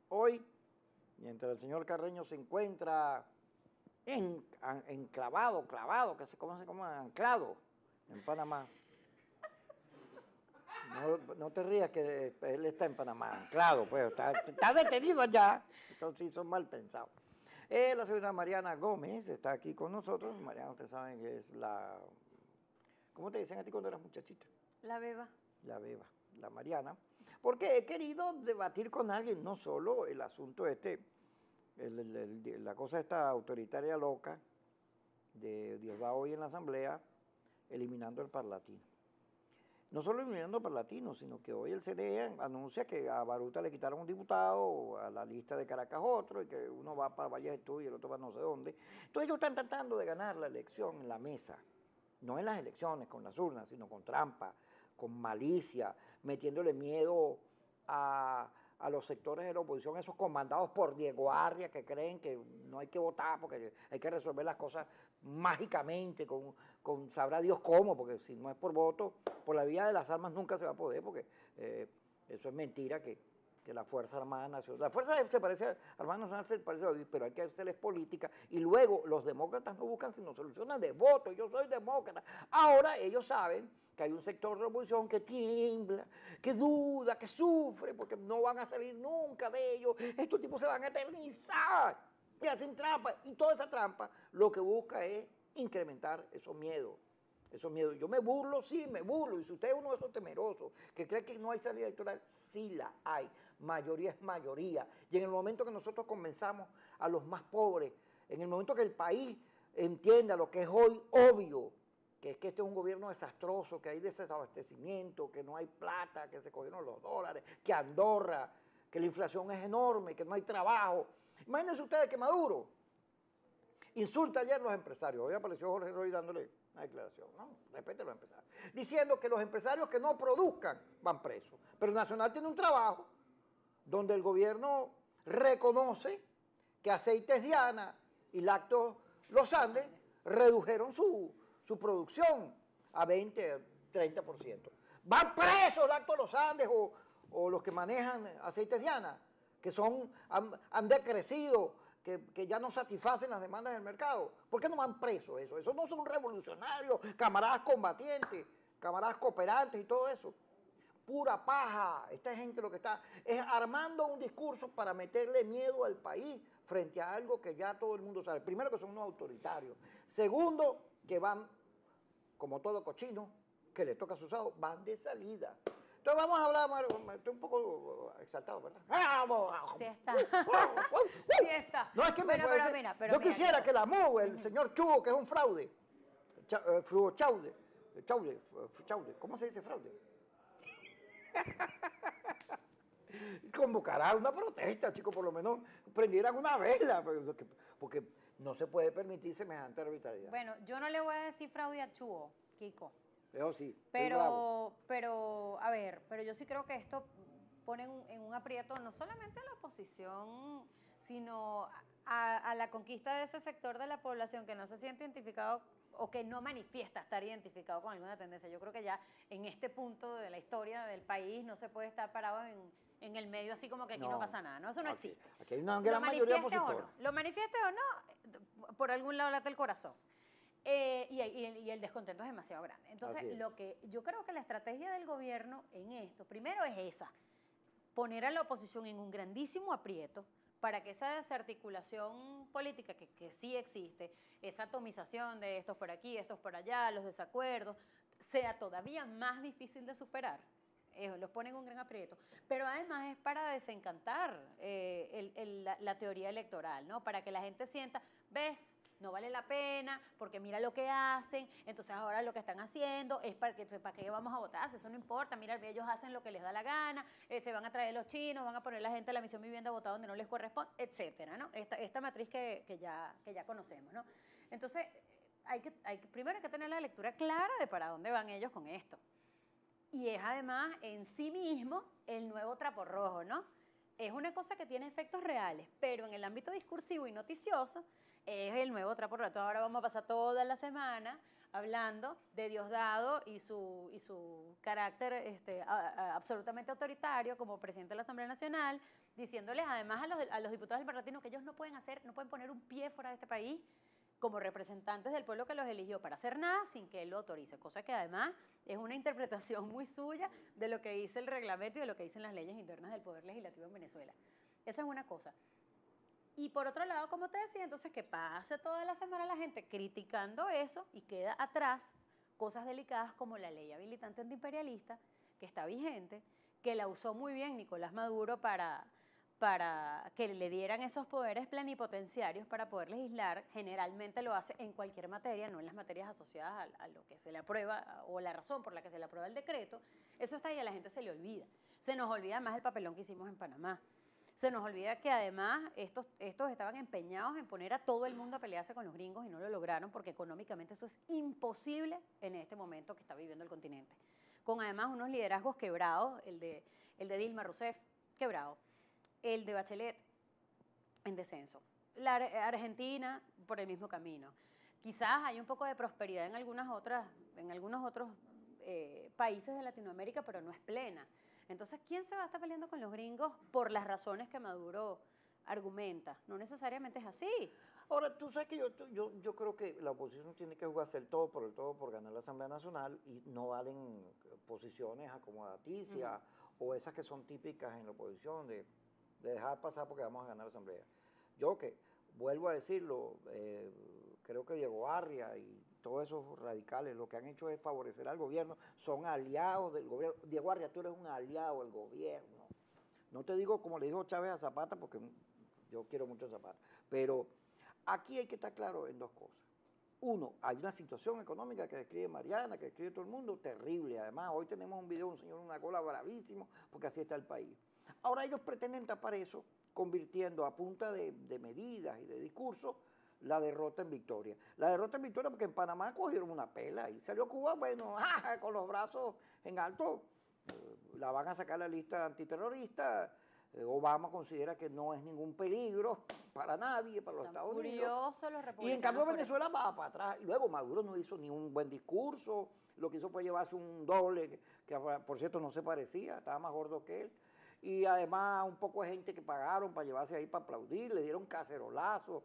hoy, mientras el señor Carreño se encuentra enclavado, clavado, ¿cómo se llama? Anclado en Panamá. No te rías que él está en Panamá, anclado, pues, está detenido allá. Entonces sí, son mal pensados. La señora Mariana Gómez está aquí con nosotros. Mariana, ustedes saben que es la... ¿Cómo te dicen a ti cuando eras muchachita? La beba. La beba, la Mariana. Porque he querido debatir con alguien, no solo el asunto la cosa esta autoritaria loca de Diosdado hoy en la Asamblea, eliminando el parlatino. No solo eliminando el parlatino, sino que hoy el CNE anuncia que a Baruta le quitaron un diputado, a la lista de Caracas otro, y que uno va para Valle de Estudio y el otro va no sé dónde. Entonces ellos están tratando de ganar la elección en la mesa, no en las elecciones con las urnas, sino con trampa, con malicia, metiéndole miedo a los sectores de la oposición, esos comandados por Diego Arria, que creen que no hay que votar porque hay que resolver las cosas mágicamente, con sabrá Dios cómo, porque si no es por voto, por la vía de las armas nunca se va a poder, porque eso es mentira que la Fuerza Armada Nacional, la Fuerza Armada Nacional se parece a hoy, pero hay que hacerles política, y luego los demócratas no buscan sino soluciones de voto, yo soy demócrata. Ahora ellos saben que hay un sector de la oposición que tiembla, que duda, que sufre, porque no van a salir nunca de ellos, estos tipos se van a eternizar, y hacen trampa, y toda esa trampa lo que busca es incrementar esos miedos. Esos miedos. Yo me burlo, sí, me burlo. Y si usted es uno de esos temerosos que cree que no hay salida electoral, sí la hay. Mayoría es mayoría. Y en el momento que nosotros comenzamos a los más pobres, en el momento que el país entienda lo que es hoy obvio, que es que este es un gobierno desastroso, que hay desabastecimiento, que no hay plata, que se cogieron los dólares, que Andorra, que la inflación es enorme, que no hay trabajo. Imagínense ustedes que Maduro insulta ayer a los empresarios. Hoy apareció Jorge Roy dándole una declaración, no, respete a los empresarios, diciendo que los empresarios que no produzcan van presos. Pero Nacional tiene un trabajo donde el gobierno reconoce que Aceites Diana y Lácteos Los Andes redujeron su producción a 20, 30%. Van presos Lácteos Los Andes o los que manejan Aceites Diana, que han decrecido, que ya no satisfacen las demandas del mercado. ¿Por qué no van presos eso? Esos no son revolucionarios, camaradas combatientes, camaradas cooperantes y todo eso. Pura paja. Esta gente lo que está es armando un discurso para meterle miedo al país frente a algo que ya todo el mundo sabe. Primero, que son unos autoritarios. Segundo, que van, como todo cochino, que le toca a sus ojos, van de salida. Entonces vamos a hablar, estoy un poco exaltado, ¿verdad? Sí está. Sí está. No, es que pero mira, yo quisiera que la MU, el señor Chugo, que es un fraude, Chaude, ¿cómo se dice fraude? Convocará una protesta, chicos, por lo menos prendieran una vela, porque no se puede permitir semejante arbitrariedad. Bueno, yo no le voy a decir fraude a Chugo, Kiko. Eso sí. Pero, a ver, pero yo sí creo que esto pone en un aprieto no solamente a la oposición, sino a la conquista de ese sector de la población que no se siente identificado o que no manifiesta estar identificado con alguna tendencia. Yo creo que ya en este punto de la historia del país no se puede estar parado en el medio así como que aquí no pasa nada, ¿no? Eso no existe. Aquí hay una gran mayoría opositora. Lo manifieste o no, por algún lado late el corazón. Y el descontento es demasiado grande. Entonces, lo que yo creo que la estrategia del gobierno en esto, primero es esa, poner a la oposición en un grandísimo aprieto para que esa desarticulación política que sí existe, esa atomización de estos por aquí, estos por allá, los desacuerdos, sea todavía más difícil de superar. Los pone en un gran aprieto, pero además es para desencantar la teoría electoral, ¿no? Para que la gente sienta, ¿ves?, no vale la pena, porque mira lo que hacen, entonces ahora lo que están haciendo es para qué vamos a votar, eso no importa, mira, ellos hacen lo que les da la gana, se van a traer los chinos, van a poner la gente de la misión vivienda a votar donde no les corresponde, etcétera, ¿no? Esta matriz que ya conocemos, ¿no? Entonces, primero hay que tener la lectura clara de para dónde van ellos con esto. Y es además en sí mismo el nuevo trapo rojo, ¿no? Es una cosa que tiene efectos reales, pero en el ámbito discursivo y noticioso es el nuevo trapo rojo. Ahora vamos a pasar toda la semana hablando de Diosdado y su carácter absolutamente autoritario como presidente de la Asamblea Nacional, diciéndoles además a los diputados del Parlatino que ellos no pueden poner un pie fuera de este país como representantes del pueblo que los eligió para hacer nada sin que él lo autorice, cosa que además es una interpretación muy suya de lo que dice el reglamento y de lo que dicen las leyes internas del Poder Legislativo en Venezuela. Esa es una cosa. Y por otro lado, como te decía, entonces que pase toda la semana la gente criticando eso y queda atrás cosas delicadas como la ley habilitante antiimperialista, que está vigente, que la usó muy bien Nicolás Maduro para que le dieran esos poderes plenipotenciarios para poder legislar. Generalmente lo hace en cualquier materia, no en las materias asociadas a lo que se le aprueba o la razón por la que se le aprueba el decreto. Eso está ahí, a la gente se le olvida. Se nos olvida más el papelón que hicimos en Panamá. Se nos olvida que además estos estaban empeñados en poner a todo el mundo a pelearse con los gringos y no lo lograron porque económicamente eso es imposible en este momento que está viviendo el continente. Con además unos liderazgos quebrados, el de Dilma Rousseff, quebrado, el de Bachelet en descenso, la Argentina por el mismo camino. Quizás hay un poco de prosperidad en algunos otros países de Latinoamérica, pero no es plena. Entonces, ¿quién se va a estar peleando con los gringos por las razones que Maduro argumenta? No necesariamente es así. Ahora, tú sabes que yo creo que la oposición tiene que jugarse el todo por ganar la Asamblea Nacional y no valen posiciones acomodaticias o esas que son típicas en la oposición de dejar pasar porque vamos a ganar la Asamblea. Yo que, vuelvo a decirlo, creo que Diego Arria y todos esos radicales lo que han hecho es favorecer al gobierno, son aliados del gobierno. Diego Arria, tú eres un aliado del gobierno. No te digo como le dijo Chávez a Zapata, porque yo quiero mucho a Zapata, pero aquí hay que estar claro en dos cosas. Uno, hay una situación económica que describe Mariana, que describe todo el mundo, terrible. Además, hoy tenemos un video de un señor en una cola bravísimo, porque así está el país. Ahora ellos pretenden tapar eso, convirtiendo a punta de medidas y de discursos la derrota en victoria. La derrota en victoria porque en Panamá cogieron una pela y salió Cuba, bueno, con los brazos en alto, la van a sacar la lista antiterrorista. Obama considera que no es ningún peligro para nadie, para los Estados Unidos. Y en cambio Venezuela va para atrás. Y luego Maduro no hizo ni un buen discurso, lo que hizo fue llevarse un doble, que por cierto no se parecía, estaba más gordo que él. Y además un poco de gente que pagaron para llevarse ahí para aplaudir, le dieron cacerolazos,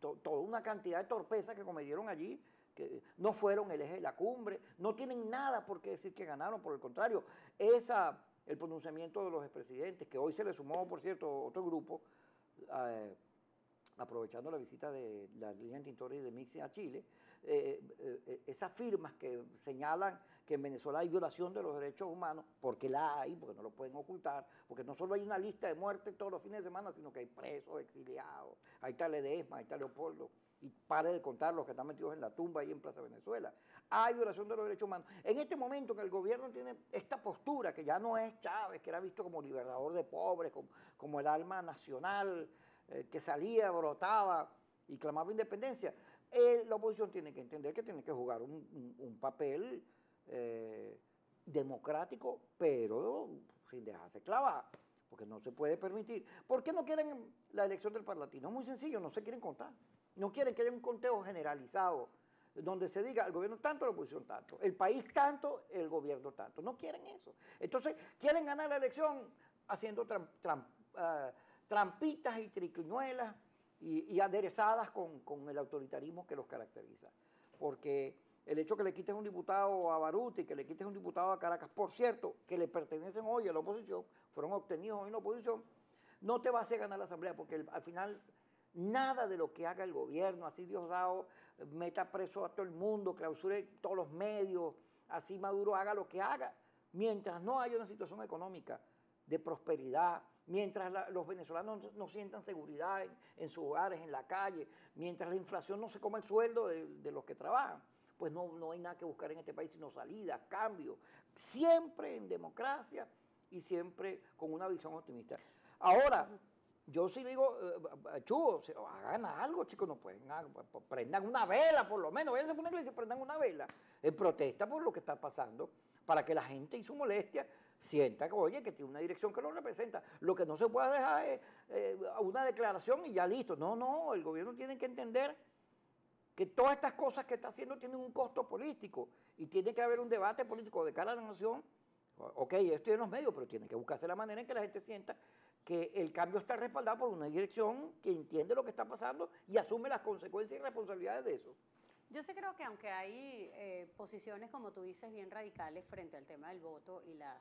toda una cantidad de torpezas que cometieron allí, que no fueron el eje de la cumbre, no tienen nada por qué decir que ganaron, por el contrario, el pronunciamiento de los expresidentes, que hoy se le sumó, por cierto, otro grupo, aprovechando la visita de la Lilian Tintori de Mixi a Chile, esas firmas que señalan que en Venezuela hay violación de los derechos humanos, porque la hay, porque no lo pueden ocultar, porque no solo hay una lista de muertes todos los fines de semana, sino que hay presos, exiliados, ahí está Ledesma, ahí está Leopoldo, y pare de contar los que están metidos en la tumba ahí en Plaza Venezuela. Hay violación de los derechos humanos. En este momento que el gobierno tiene esta postura, que ya no es Chávez, que era visto como liberador de pobres, como el alma nacional, que salía, brotaba y clamaba independencia, la oposición tiene que entender que tiene que jugar un papel democrático, pero sin dejarse clavar, porque no se puede permitir. ¿Por qué no quieren la elección del Parlatino? Es muy sencillo, no se quieren contar. No quieren que haya un conteo generalizado, donde se diga el gobierno tanto, la oposición tanto, el país tanto, el gobierno tanto. No quieren eso. Entonces, quieren ganar la elección haciendo trampitas y triquiñuelas y aderezadas con el autoritarismo que los caracteriza. Porque el hecho que le quites un diputado a Baruti, que le quites un diputado a Caracas, por cierto, que le pertenecen hoy a la oposición, fueron obtenidos hoy en la oposición, no te va a hacer ganar la Asamblea, porque al final nada de lo que haga el gobierno, así Diosdado meta preso a todo el mundo, clausure todos los medios, así Maduro haga lo que haga, mientras no haya una situación económica de prosperidad, mientras los venezolanos no sientan seguridad en sus hogares, en la calle, mientras la inflación no se coma el sueldo de los que trabajan, pues no hay nada que buscar en este país sino salidas, cambios, siempre en democracia y siempre con una visión optimista. Ahora, yo sí digo, chugos, hagan algo, chicos, no pueden, prendan una vela por lo menos, váyanse por una iglesia y prendan una vela en protesta por lo que está pasando, para que la gente y su molestia sienta que, oye, que tiene una dirección que lo representa. Lo que no se puede dejar es una declaración y ya listo. No, el gobierno tiene que entender que todas estas cosas que está haciendo tienen un costo político y tiene que haber un debate político de cara a la nación. Ok, esto en los medios, pero tiene que buscarse la manera en que la gente sienta que el cambio está respaldado por una dirección que entiende lo que está pasando y asume las consecuencias y responsabilidades de eso. Yo sí creo que aunque hay posiciones, como tú dices, bien radicales frente al tema del voto y las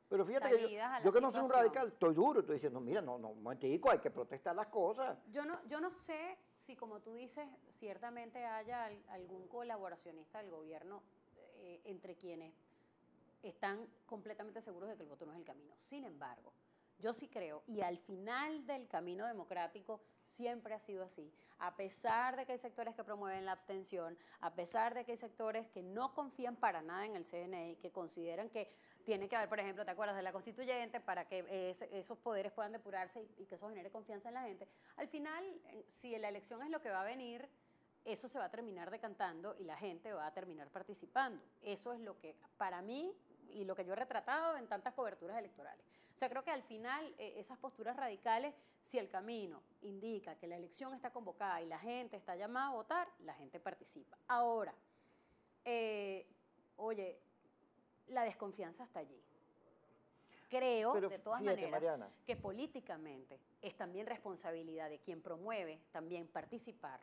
pero fíjate que yo que no soy un radical, estoy duro, estoy diciendo, mira, no, un momentico, hay que protestar las cosas. Yo no sé si, como tú dices, ciertamente haya algún colaboracionista del gobierno entre quienes están completamente seguros de que el voto no es el camino. Sin embargo, yo sí creo, y al final del camino democrático siempre ha sido así, a pesar de que hay sectores que promueven la abstención, a pesar de que hay sectores que no confían para nada en el CNE, que consideran que tiene que haber, por ejemplo, ¿te acuerdas de la constituyente? Para que esos poderes puedan depurarse y que eso genere confianza en la gente. Al final, si la elección es lo que va a venir, eso se va a terminar decantando y la gente va a terminar participando. Eso es lo que, para mí, y lo que yo he retratado en tantas coberturas electorales. O sea, creo que al final esas posturas radicales, si el camino indica que la elección está convocada y la gente está llamada a votar, la gente participa. Ahora, oye, la desconfianza está allí. Creo, de todas maneras, Mariana, que políticamente es también responsabilidad de quien promueve también participar,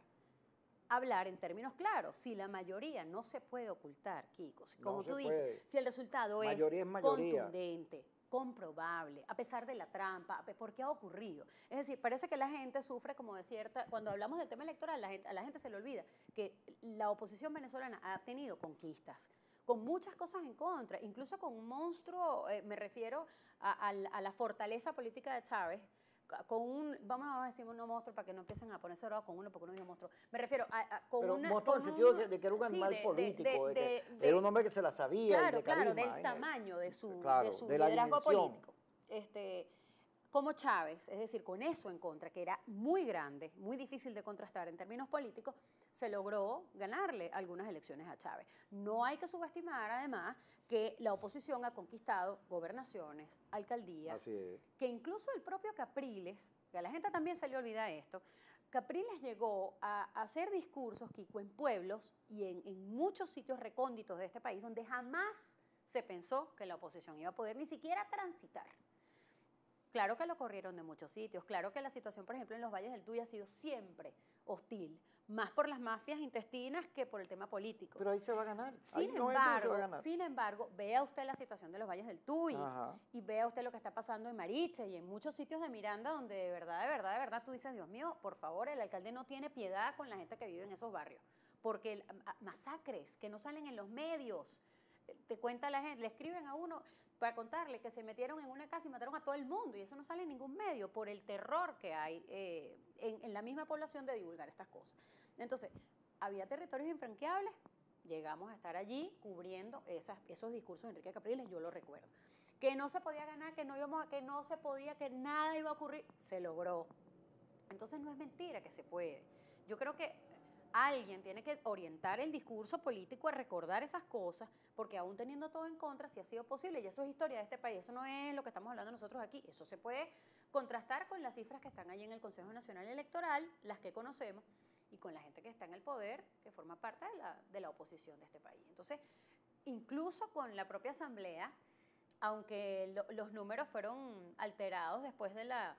hablar en términos claros. Si la mayoría no se puede ocultar, Kiko, como tú dices, si el resultado es contundente, comprobable, a pesar de la trampa, porque ha ocurrido. Es decir, parece que la gente sufre como de cierta, cuando hablamos del tema electoral, a la gente se le olvida que la oposición venezolana ha tenido conquistas, con muchas cosas en contra, incluso con un monstruo, me refiero a la fortaleza política de Chávez, con un, vamos a decir un monstruo para que no empiecen a ponerse bravos con uno porque uno dijo monstruo. Me refiero con pero una... monstruo en el sentido de que era un animal político, era un hombre que se la sabía. Claro, de carisma, del tamaño de su de liderazgo político. Como Chávez, es decir, con eso en contra, que era muy grande, muy difícil de contrastar en términos políticos, se logró ganarle algunas elecciones a Chávez. No hay que subestimar, además, que la oposición ha conquistado gobernaciones, alcaldías, que incluso el propio Capriles, que a la gente también se le olvida esto, Capriles llegó a hacer discursos, Kiko, en pueblos y en muchos sitios recónditos de este país donde jamás se pensó que la oposición iba a poder ni siquiera transitar. Claro que lo corrieron de muchos sitios, claro que la situación, por ejemplo, en los Valles del Tuy ha sido siempre hostil, más por las mafias intestinas que por el tema político. Pero ahí se va a ganar. Sin embargo, vea usted la situación de los Valles del Tuy y vea usted lo que está pasando en Mariche y en muchos sitios de Miranda donde de verdad, tú dices, Dios mío, por favor, el alcalde no tiene piedad con la gente que vive en esos barrios, porque masacres que no salen en los medios, te cuenta la gente, le escriben a uno para contarle que se metieron en una casa y mataron a todo el mundo, y eso no sale en ningún medio por el terror que hay en la misma población de divulgar estas cosas. Entonces, había territorios infranqueables, llegamos a estar allí cubriendo esos discursos de Enrique Capriles, yo lo recuerdo. Que no se podía ganar, que no se podía, que nada iba a ocurrir, se logró. Entonces no es mentira que se puede. Yo creo que alguien tiene que orientar el discurso político a recordar esas cosas, porque aún teniendo todo en contra, sí ha sido posible, y eso es historia de este país, eso no es lo que estamos hablando nosotros aquí, eso se puede contrastar con las cifras que están allí en el Consejo Nacional Electoral, las que conocemos, y con la gente que está en el poder, que forma parte de la oposición de este país. Entonces, incluso con la propia Asamblea, aunque los números fueron alterados después de la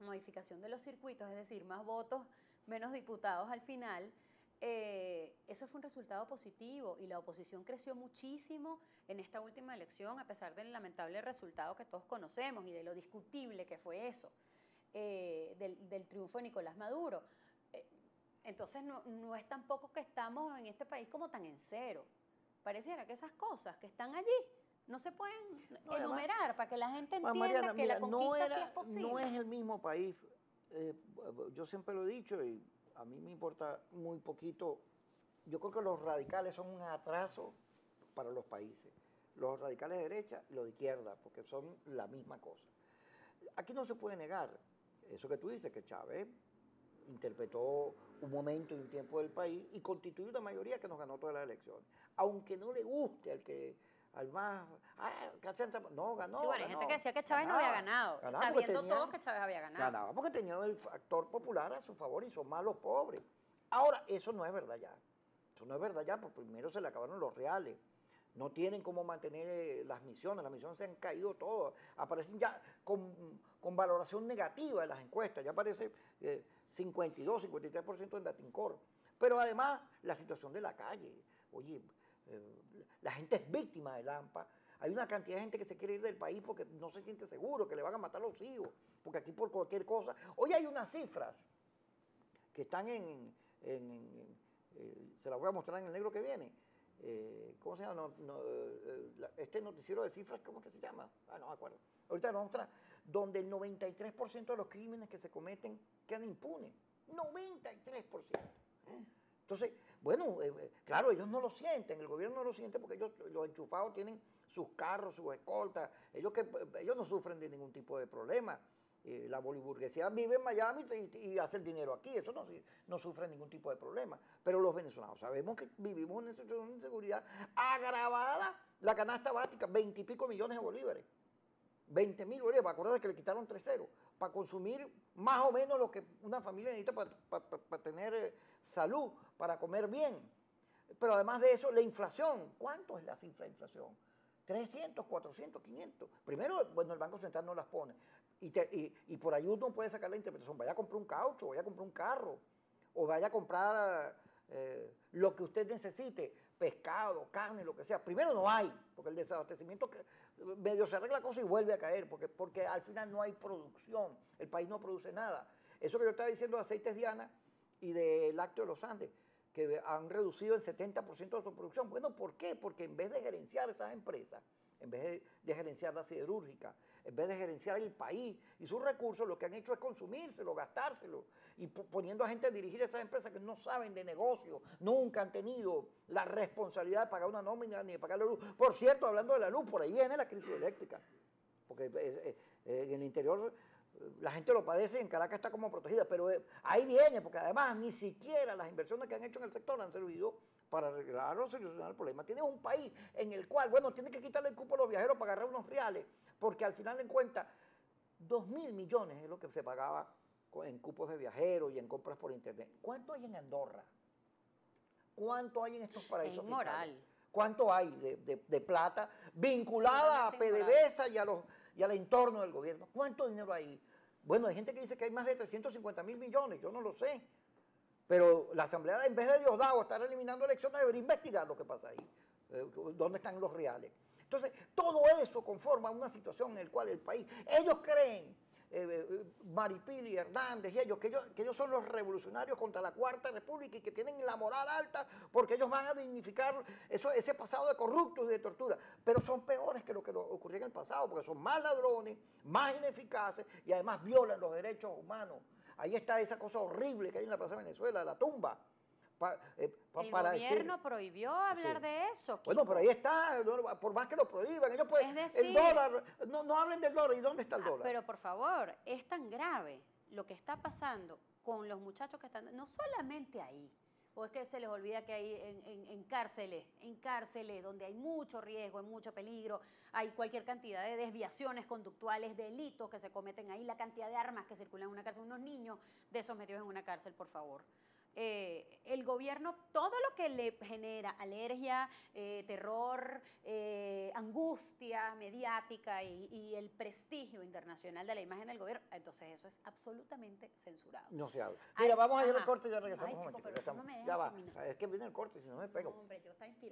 modificación de los circuitos, es decir, más votos, menos diputados al final, eso fue un resultado positivo y la oposición creció muchísimo en esta última elección, a pesar del lamentable resultado que todos conocemos y de lo discutible que fue eso, del triunfo de Nicolás Maduro. Entonces no es tampoco que estamos en este país como tan en cero. Pareciera que esas cosas que están allí no se pueden enumerar para que la gente entienda Mariana, que la conquista sí es posible. No es el mismo país. Yo siempre lo he dicho y a mí me importa muy poquito. Yo creo que los radicales son un atraso para los países. Los radicales de derecha y los de izquierda, porque son la misma cosa. Aquí no se puede negar eso que tú dices, que Chávez interpretó un momento y un tiempo del país y constituyó una mayoría que nos ganó todas las elecciones. Aunque no le guste al más, no, ganó. Sí, bueno, hay gente que decía que Chávez no había ganado, sabiendo todos que Chávez había ganado. Ganaba porque tenía el factor popular a su favor y son más los pobres. Ahora, eso no es verdad ya. Eso no es verdad ya, porque primero se le acabaron los reales. no tienen cómo mantener las misiones se han caído todas, aparecen ya con valoración negativa en las encuestas, ya aparece 52, 53% en Datincorp. Pero además, la situación de la calle, oye, la gente es víctima del AMPA, hay una cantidad de gente que se quiere ir del país porque no se siente seguro, que le van a matar a los hijos, porque aquí por cualquier cosa. Hoy hay unas cifras que están se las voy a mostrar en el negro que viene. ¿Cómo se llama? Este noticiero de cifras, ¿cómo que se llama? No me acuerdo. Ahorita lo vamos a mostrar. Donde el 93% de los crímenes que se cometen quedan impunes. 93%. Entonces, bueno, claro, ellos no lo sienten, el gobierno no lo siente porque ellos, los enchufados, tienen sus carros, sus escoltas, ellos no sufren de ningún tipo de problema. La boliburguesía vive en Miami y hace el dinero aquí, eso no sufre ningún tipo de problema. Pero los venezolanos sabemos que vivimos en una situación de inseguridad agravada, la canasta básica, 20 y pico millones de bolívares. 20.000 bolívares, acuérdate que le quitaron 3 ceros, para consumir más o menos lo que una familia necesita para tener salud, para comer bien. Pero además de eso, la inflación, ¿cuánto es la cifra de inflación? 300, 400, 500. Primero, bueno, el Banco Central no las pone. Y por ahí uno puede sacar la interpretación, vaya a comprar un caucho, vaya a comprar un carro, o vaya a comprar lo que usted necesite, pescado, carne, lo que sea. Primero no hay, porque el desabastecimiento medio se arregla la cosa y vuelve a caer, porque al final no hay producción, el país no produce nada. Eso que yo estaba diciendo de aceites Diana y de lácteos de los Andes, que han reducido el 70% de su producción. Bueno, ¿por qué? Porque en vez de gerenciar esas empresas, en vez de gerenciar la siderúrgica, en vez de gerenciar el país y sus recursos, lo que han hecho es consumírselo, gastárselo, y poniendo a gente a dirigir esas empresas que no saben de negocio, nunca han tenido la responsabilidad de pagar una nómina ni de pagar la luz. Por cierto, hablando de la luz, por ahí viene la crisis eléctrica, porque en el interior la gente lo padece y en Caracas está como protegida, pero ahí viene, porque además ni siquiera las inversiones que han hecho en el sector han servido para arreglar o solucionar el problema. Tienes un país en el cual, bueno, tiene que quitarle el cupo a los viajeros para agarrar unos reales, porque al final en cuenta, 2.000 millones es lo que se pagaba en cupos de viajeros y en compras por internet. ¿Cuánto hay en Andorra? ¿Cuánto hay en estos paraísos fiscales? ¿Cuánto hay de plata vinculada a PDVSA y al entorno del gobierno? ¿Cuánto dinero hay? Bueno, hay gente que dice que hay más de 350.000 millones, yo no lo sé. Pero la Asamblea, en vez de Diosdado estar eliminando elecciones, debería investigar lo que pasa ahí, dónde están los reales. Entonces, todo eso conforma una situación en la cual el país, ellos creen, Maripili, Hernández y ellos que ellos son los revolucionarios contra la Cuarta República y que tienen la moral alta porque ellos van a dignificar ese pasado de corruptos y de tortura. Pero son peores que lo que ocurría en el pasado, porque son más ladrones, más ineficaces y además violan los derechos humanos. Ahí está esa cosa horrible que hay en la Plaza de Venezuela, la tumba. El gobierno prohibió hablar de eso. Kiko. Bueno, pero ahí está, por más que lo prohíban, ellos pueden, es decir, el dólar, no hablen del dólar, ¿y dónde está el dólar? Pero por favor, es tan grave lo que está pasando con los muchachos que están, no solamente ahí, o es que se les olvida que hay en cárceles donde hay mucho riesgo, hay mucho peligro, hay cualquier cantidad de desviaciones conductuales, delitos que se cometen ahí, la cantidad de armas que circulan en una cárcel, unos niños de esos metidos en una cárcel, por favor. El gobierno, todo lo que le genera alergia, terror, angustia mediática y el prestigio internacional de la imagen del gobierno, entonces eso es absolutamente censurado. No se habla. Mira, vamos a ir al corte y ya regresamos. Ay, chico, pero no me dejas ya va, terminar. es que viene el corte, si no me pego. No, hombre, yo estaba inspirada.